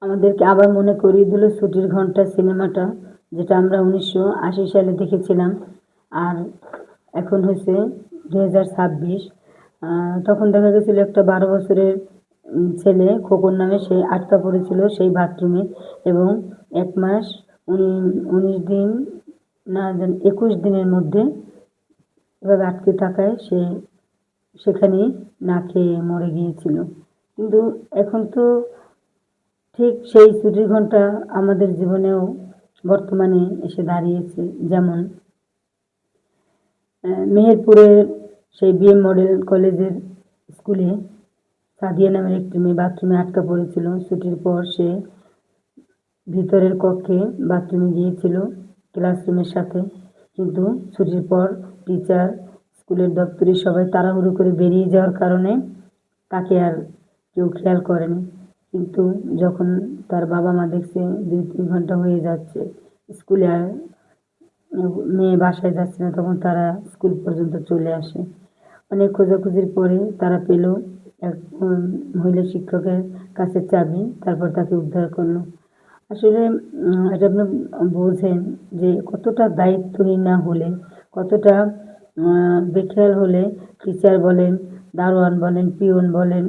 আমাদেরকে আবার মনে করিয়ে দিল ছুটির ঘন্টা সিনেমাটা, যেটা আমরা 1980 সালে দেখেছিলাম। আর এখন হয়েছে 2026। তখন দেখা গেছিলো একটা 12 বছরের ছেলে খোকন নামে, সে আটকা পড়েছিল সেই বাথরুমে এবং 1 মাস 19 দিন না 21 দিনের মধ্যে এভাবে আটকে থাকায় সে সেখানেই না খেয়ে মরে গিয়েছিল। কিন্তু এখন তো ঠিক সেই ছুটির ঘন্টা আমাদের জীবনেও বর্তমানে এসে দাঁড়িয়েছে। যেমন মেহেরপুরের সেই বিএম মডেল কলেজের স্কুলে সাদিয়া নামের একটি মেয়ে বাথরুমে আটকা পড়েছিল। ছুটির পর সে ভিতরের কক্ষে বাথরুমে গিয়েছিল ক্লাসরুমের সাথে, কিন্তু ছুটির পর টিচার, স্কুলের দপ্তরি সবাই তাড়াহুড়ো করে বেরিয়ে যাওয়ার কারণে তাকে আর কেউ খেয়াল করেনি। কিন্তু যখন তার বাবা মা দেখছে 2-3 ঘন্টা হয়ে যাচ্ছে স্কুলে আর মেয়ে বাসায় যাচ্ছে না, তখন তারা স্কুল পর্যন্ত চলে আসে। অনেক খোঁজাখুঁজির পরে তারা পেল এক মহিলা শিক্ষকের কাছে চাবি, তারপর তাকে উদ্ধার করলো। আসলে এটা আপনি বোঝেন যে কতটা দায়িত্বহীন না হলে, কতটা বেখেয়াল হলে টিচার বলেন, দারোয়ান বলেন, পিয়ন বলেন,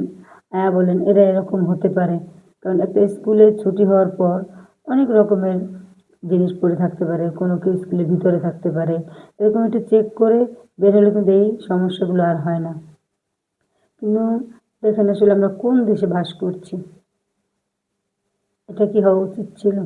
আয়া বলেন, এরা এরকম হতে পারে। কারণ একটা স্কুলে ছুটি হওয়ার পর অনেক রকমের জিনিস পড়ে থাকতে পারে, কোনো কেউ স্কুলের ভিতরে থাকতে পারে। এরকম একটু চেক করে বের হলে কিন্তু এই সমস্যাগুলো আর হয় না। কিন্তু দেখেন আসলে আমরা কোন দেশে বাস করছি? এটা কি হওয়া উচিত ছিল?